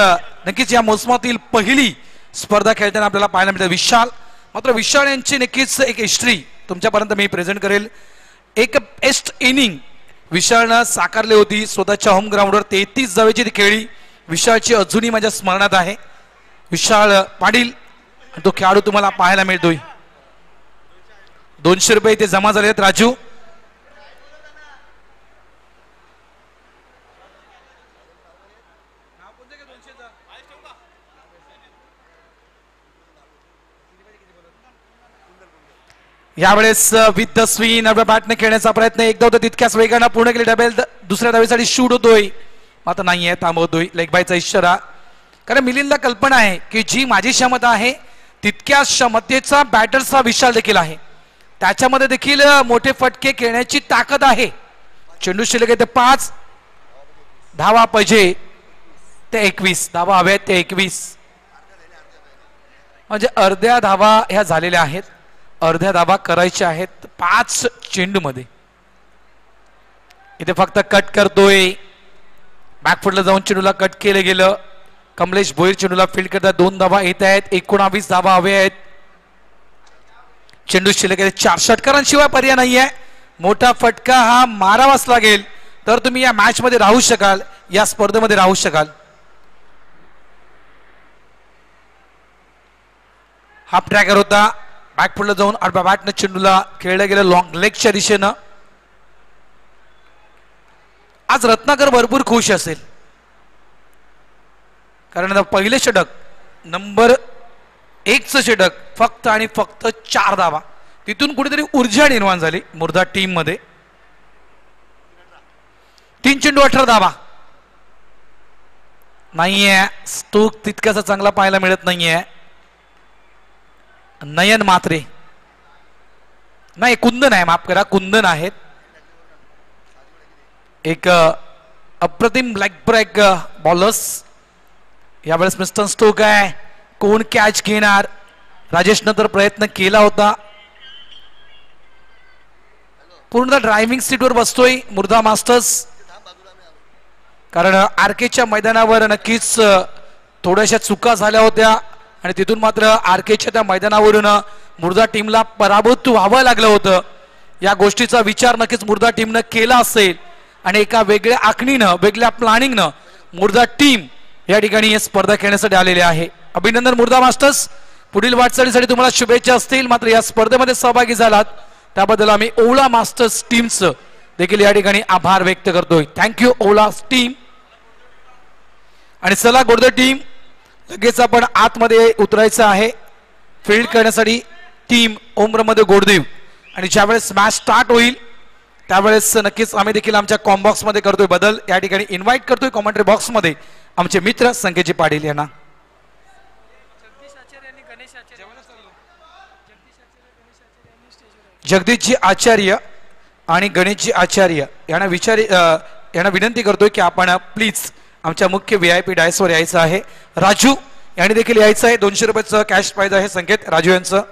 [SPEAKER 1] नक्कीच या मोसमातील पहिली स्पर्धा खेळताना आपल्याला पाहायला मिळते. विशाल, मात्र विशाल यांची नक्कीच एक हिस्ट्री तुमच्यापर्यंत मी प्रेझेंट करेल. एक बेस्ट इनिंग विशालनं साकारली होती. स्वतःच्या होम ग्राउंडवर 33 धावेची ती खेळी. विशालची अजूनही माझ्या स्मरणात आहे. विशाल पाटील तो खेळाडू तुम्हाला पाहायला मिळतोय. 200 रुपये इथे जमा झाले आहेत. राजू, यावेळेस विथ द स्विन बॅटने खेळण्याचा प्रयत्न. एकदा होता तितक्याच वेगानं पूर्ण केली. डबेल दुसऱ्या धावेसाठी शूट होतोय, मात्र नाहीये, थांबवतोय. लेग बायचा इशारा. कारण मिलिंदला कल्पना आहे की जी माझी क्षमता आहे तितक्याच क्षमतेचा बॅटर्सचा विशाल देखील आहे. त्याच्यामध्ये देखील मोठे फटके खेळण्याची ताकद आहे. चेंडू शिल्लक आहे ते 5 धावा पाहिजे ते 21 धावा हव्यात ते 21, म्हणजे अर्ध्या धावा ह्या झालेल्या आहेत. अर्ध्या धावा करायच्या आहेत 5 चेंडू मध्ये. इथे फक्त कट करतोय. बॅकफुटला जाऊन चेंडूला कट केलं गेलं. कमलेश भोईर चेंडूला फील्ड करतात. 2 धावा येत आहेत. 19 धावा हवे आहेत. चेंडू शिल्लक आहे 4 षटकारांशिवाय पर्याय नाहीये. मोठा फटका हा मारावाच लागेल तर तुम्ही या मॅच मध्ये राहू शकाल, या स्पर्धेमध्ये राहू शकाल. हाफ ट्रॅकर होता. बॅकफुटला जाऊन आडव्या बॅटनं चेंडूला खेळलं गेलं लॉंग लेगच्या दिशेनं. आज रत्नाकर भरपूर खुश असेल कारण पहिले षटक नंबर 1चं षटक फक्त आणि फक्त 4 धावा. तिथून कुठेतरी ऊर्जा निर्माण झाली मुर्दा टीम मध्ये. 3 चेंडू 18 धावा. नाहीये स्टोक तितकासा चांगला पाहायला मिळत नाहीये. नयन मात्रे नाही, कुंदन आहे, माफ करा, कुंदन आहेत. एक अप्रतिम ब्लॅक ब्रेक बॉलर्स. यावेळेस मिस्टर स्टोक आहे. कोण कॅच घेणार? राजेशनं तर प्रयत्न केला होता. पूर्ण ड्रायव्हिंग सीटवर बसतोय मुर्दा मास्टर्स, कारण आरकेच्या मैदानावर नक्कीच थोड्याशा चुका झाल्या होत्या आणि तिथून मात्र आरकेच्या त्या मैदानावरून मुर्दा टीमला पराभूत व्हावं लागलं होतं. या गोष्टीचा विचार नक्कीच मुर्दा टीमनं केला असेल आणि एका वेगळ्या आखणीनं, वेगळ्या प्लॅनिंगनं मुर्दा टीम या ठिकाणी ही स्पर्धा खेळण्यासाठी आलेली आहे. अभिनंदन मुर्दा मास्टर्स. पुढील वाटचालीसाठी तुम्हाला शुभेच्छा असतील. मात्र या स्पर्धेमध्ये सहभागी झालात त्याबद्दल आम्ही ओला मास्टर्स टीमचं देखील या ठिकाणी आभार व्यक्त करतोय. थँक्यू ओला टीम. आणि चला गोडदे टीम, लगेच आपण आतमध्ये उतरायचं आहे फील्ड करण्यासाठी. टीम ओमरमध्ये गोडदेव. आणि ज्यावेळेस मॅच स्टार्ट होईल त्यावेळेस नक्कीच आम्ही देखील आमच्या कॉम्बॉक्स मध्ये करतोय बदल. या ठिकाणी इन्व्हाइट करतोय कॉमेंट्री बॉक्स मध्ये आमचे मित्र संकेतजी पाटील यांना. जगदीशजी आचार्य आणि गणेशजी आचार्य यांना विनंती करतोय की आपण प्लीज आमच्या मुख्य VIP डायसवर यायचं आहे. राजू यांनी देखील यायचं आहे. 200 रुपयाचं कॅश प्राइज आहे. संकेत राजू यांचं.